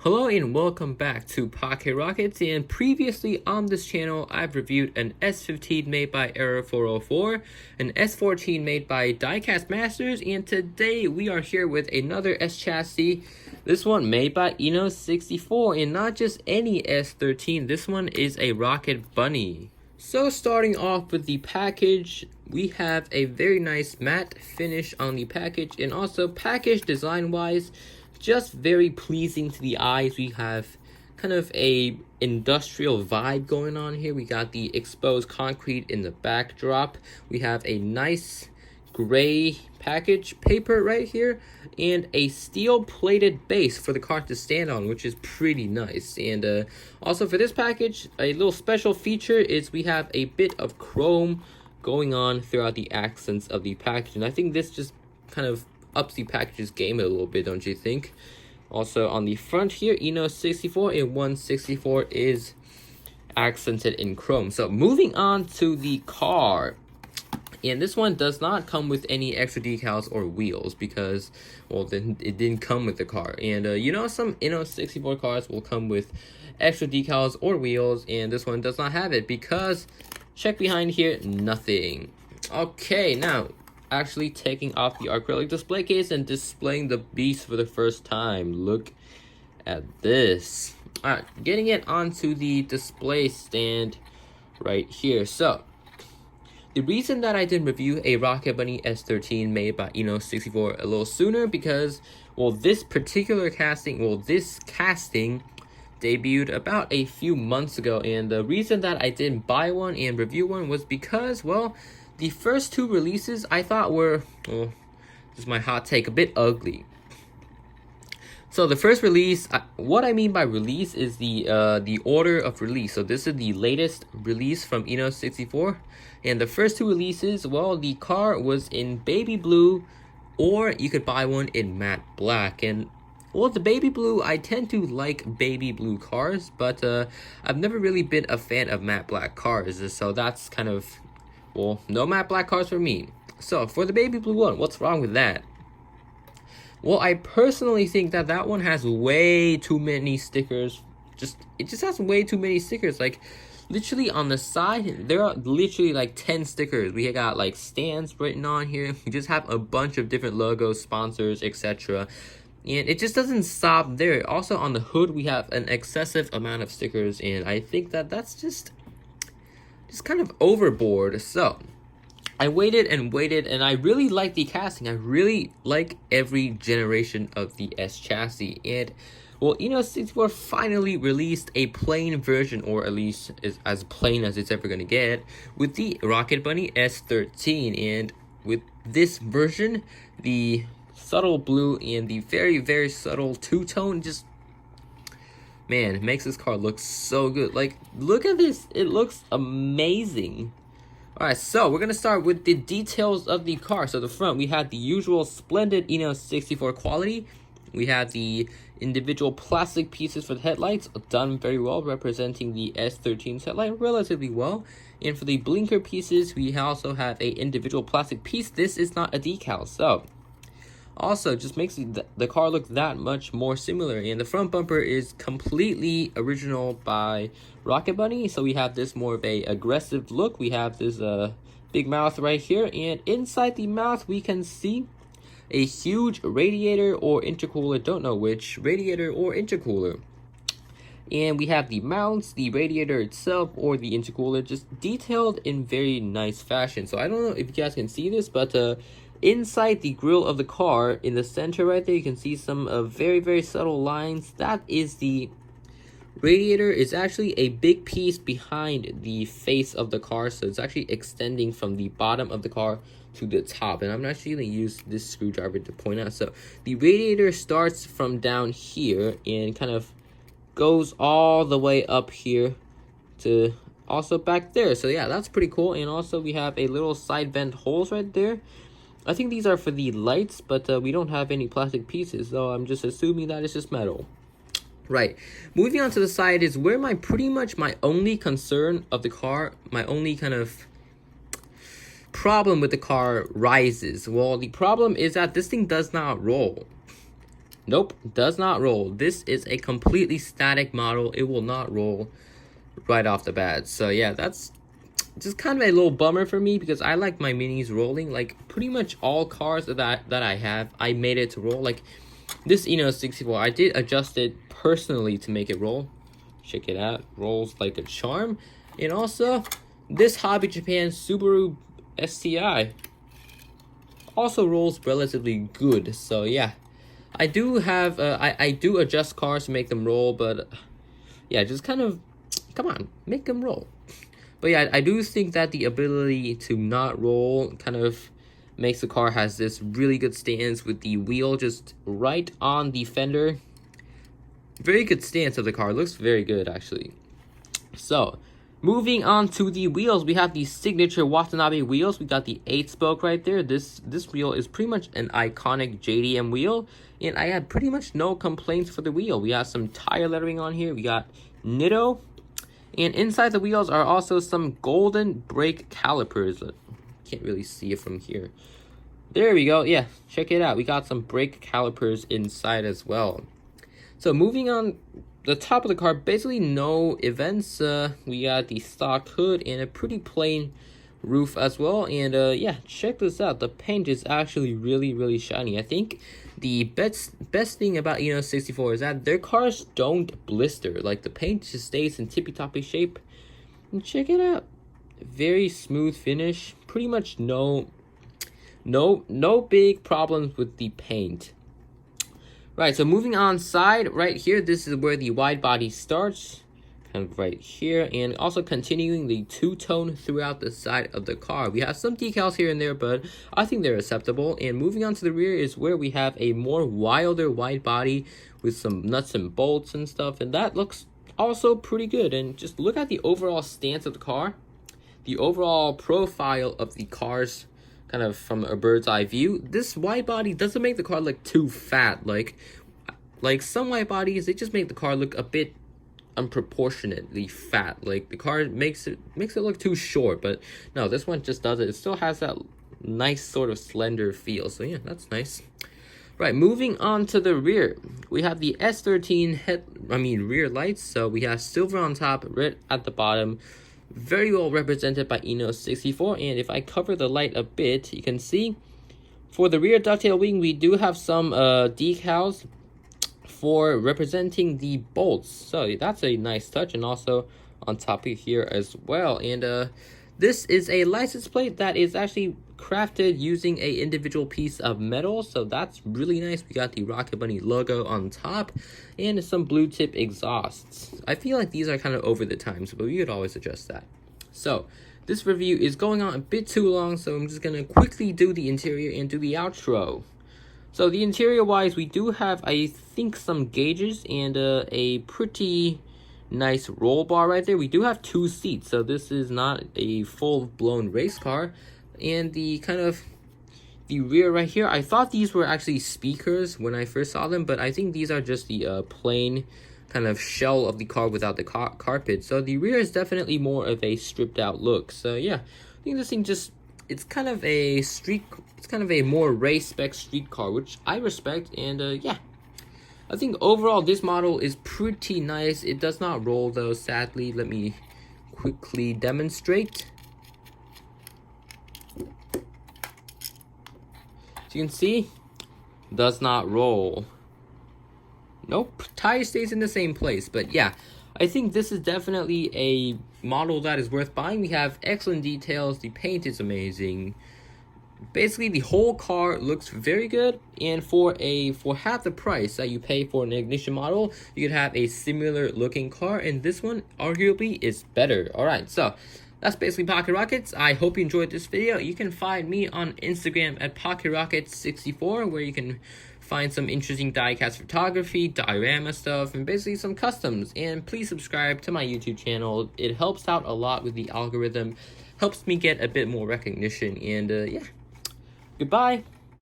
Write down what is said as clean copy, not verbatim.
Hello and welcome back to Pocket Rockets, and previously on this channel I've reviewed an S15 made by Error 404, an S14 made by Diecast Masters, and today we are here with another S chassis, this one made by Inno64, and not just any S13, this one is a Rocket Bunny. So starting off with the package, we have a very nice matte finish on the package, and also package design wise, just very pleasing to the eyes. We have kind of a industrial vibe going on here. We got the exposed concrete in the backdrop. We have a nice gray package paper right here and a steel plated base for the car to stand on, which is pretty nice. And also for this package, a little special feature is we have a bit of chrome going on throughout the accents of the package, and I think this just kind of ups the package's game a little bit, don't you think? Also on the front here, Inno64 and 164 is accented in chrome. So moving on to the car, and this one does not come with any extra decals or wheels because, well, then it didn't come with the car. And some Inno64 cars will come with extra decals or wheels, and this one does not have it because, check behind here, nothing. Okay, now actually taking off the acrylic display case and displaying the beast for the first time. Look at this. Alright, getting it onto the display stand right here. So the reason that I didn't review a Rocket Bunny S13 made by Inno64 a little sooner, because, well, this casting debuted about a few months ago, and the reason that I didn't buy one and review one was because, well, the first two releases I thought were, well, this is my hot take, a bit ugly. So the first release, what I mean by release is the order of release. So this is the latest release from Inno64, and the first two releases, well, the car was in baby blue, or you could buy one in matte black. And, well, the baby blue, I tend to like baby blue cars, but I've never really been a fan of matte black cars, so that's kind of, well, no matte black cars for me. So for the baby blue one, what's wrong with that? Well, I personally think that that one has way too many stickers. It just has way too many stickers. Like, literally on the side, there are literally like 10 stickers. We got like stands written on here. We just have a bunch of different logos, sponsors, etc. And it just doesn't stop there. Also on the hood, we have an excessive amount of stickers, and I think that that's just kind of overboard. So I waited and waited, and I really like the casting. I really like every generation of the S chassis, and, well, Inno64 finally released a plain version, or at least as plain as it's ever gonna get, with the Rocket Bunny S13. And with this version, the subtle blue and the very, very subtle two-tone just, man, it makes this car look so good. Like, look at this. It looks amazing. Alright, so we're going to start with the details of the car. So the front, we have the usual splendid Inno64 quality. We have the individual plastic pieces for the headlights, done very well, representing the S13's headlight relatively well. And for the blinker pieces, we also have a individual plastic piece. This is not a decal, so also just makes the car look that much more similar. And the front bumper is completely original by Rocket Bunny, so we have this more of a aggressive look. We have this big mouth right here, and inside the mouth we can see a huge radiator or intercooler, don't know which, radiator or intercooler. And we have the mounts, the radiator itself, or the intercooler, just detailed in very nice fashion. So I don't know if you guys can see this, but inside the grille of the car, in the center right there, you can see some very, very subtle lines. That is the radiator. Is actually a big piece behind the face of the car, so it's actually extending from the bottom of the car to the top. And I'm actually going to use this screwdriver to point out. So the radiator starts from down here and kind of goes all the way up here to also back there. So yeah, that's pretty cool. And also we have a little side vent holes right there. I think these are for the lights, but we don't have any plastic pieces, so I'm just assuming that it's just metal. Right, moving on to the side is where pretty much my only concern of the car, my only kind of problem with the car rises. Well, the problem is that this thing does not roll. Nope, does not roll. This is a completely static model. It will not roll right off the bat. So yeah, that's just kind of a little bummer for me because I like my minis rolling. Like pretty much all cars that I have, I made it to roll. Like this Inno64, I did adjust it personally to make it roll. Check it out, rolls like a charm. And also this Hobby Japan Subaru STI also rolls relatively good. So yeah, I do have I do adjust cars to make them roll, but yeah, just kind of come on, make them roll. But yeah, I do think that the ability to not roll kind of makes the car has this really good stance with the wheel just right on the fender. Very good stance of the car. Looks very good, actually. So, moving on to the wheels, we have the signature Watanabe wheels. We got the 8-spoke right there. This wheel is pretty much an iconic JDM wheel, and I have pretty much no complaints for the wheel. We have some tire lettering on here. We got Nitto. And inside the wheels are also some golden brake calipers. Can't really see it from here. There we go. Yeah, check it out. We got some brake calipers inside as well. So moving on, the top of the car, basically no events. We got the stock hood and a pretty plain roof as well. And yeah, check this out. The paint is actually really shiny. I think the best thing about Inno64 is that their cars don't blister. Like the paint just stays in tippy-toppy shape. And check it out. Very smooth finish. Pretty much no big problems with the paint. Right, so moving on side right here, this is where the wide body starts. Kind of right here, and also continuing the two-tone throughout the side of the car. We have some decals here and there, but I think they're acceptable. And moving on to the rear is where we have a more wilder wide body with some nuts and bolts and stuff, and that looks also pretty good. And just look at the overall stance of the car, the overall profile of the cars, kind of from a bird's eye view. This wide body doesn't make the car look too fat. Like some wide bodies, they just make the car look a bit unproportionately fat. Like the car makes it look too short, but no, this one just does it. It still has that nice sort of slender feel. So yeah, that's nice. Right, moving on to the rear, we have the S13 rear lights. So we have silver on top, red at the bottom, very well represented by Inno64. And if I cover the light a bit, you can see for the rear ducktail wing, we do have some decals for representing the bolts. So that's a nice touch, and also on top of here as well. And this is a license plate that is actually crafted using a individual piece of metal, so that's really nice. We got the Rocket Bunny logo on top and some blue tip exhausts. I feel like these are kind of over the times, but we could always adjust that. So this review is going on a bit too long, so I'm just gonna quickly do the interior and do the outro. So the interior wise, we do have, I think, some gauges and a pretty nice roll bar right there. We do have 2 seats, so this is not a full-blown race car. And the kind of the rear right here, I thought these were actually speakers when I first saw them, but I think these are just the plain kind of shell of the car without the carpet. So the rear is definitely more of a stripped out look. So yeah, I think this thing just, it's kind of a more race spec street car, which I respect. And yeah, I think overall this model is pretty nice. It does not roll though, sadly. Let me quickly demonstrate. As you can see, does not roll. Nope, tire stays in the same place. But yeah, I think this is definitely a model that is worth buying. We have excellent details. The paint is amazing. Basically, the whole car looks very good, and for half the price that you pay for an ignition model, you could have a similar looking car, and this one arguably is better. All right, so that's basically Pocket Rockets. I hope you enjoyed this video. You can find me on Instagram at PocketRockets64, where you can find some interesting diecast photography, diorama stuff, and basically some customs. And please subscribe to my YouTube channel. It helps out a lot with the algorithm, helps me get a bit more recognition, and yeah, goodbye.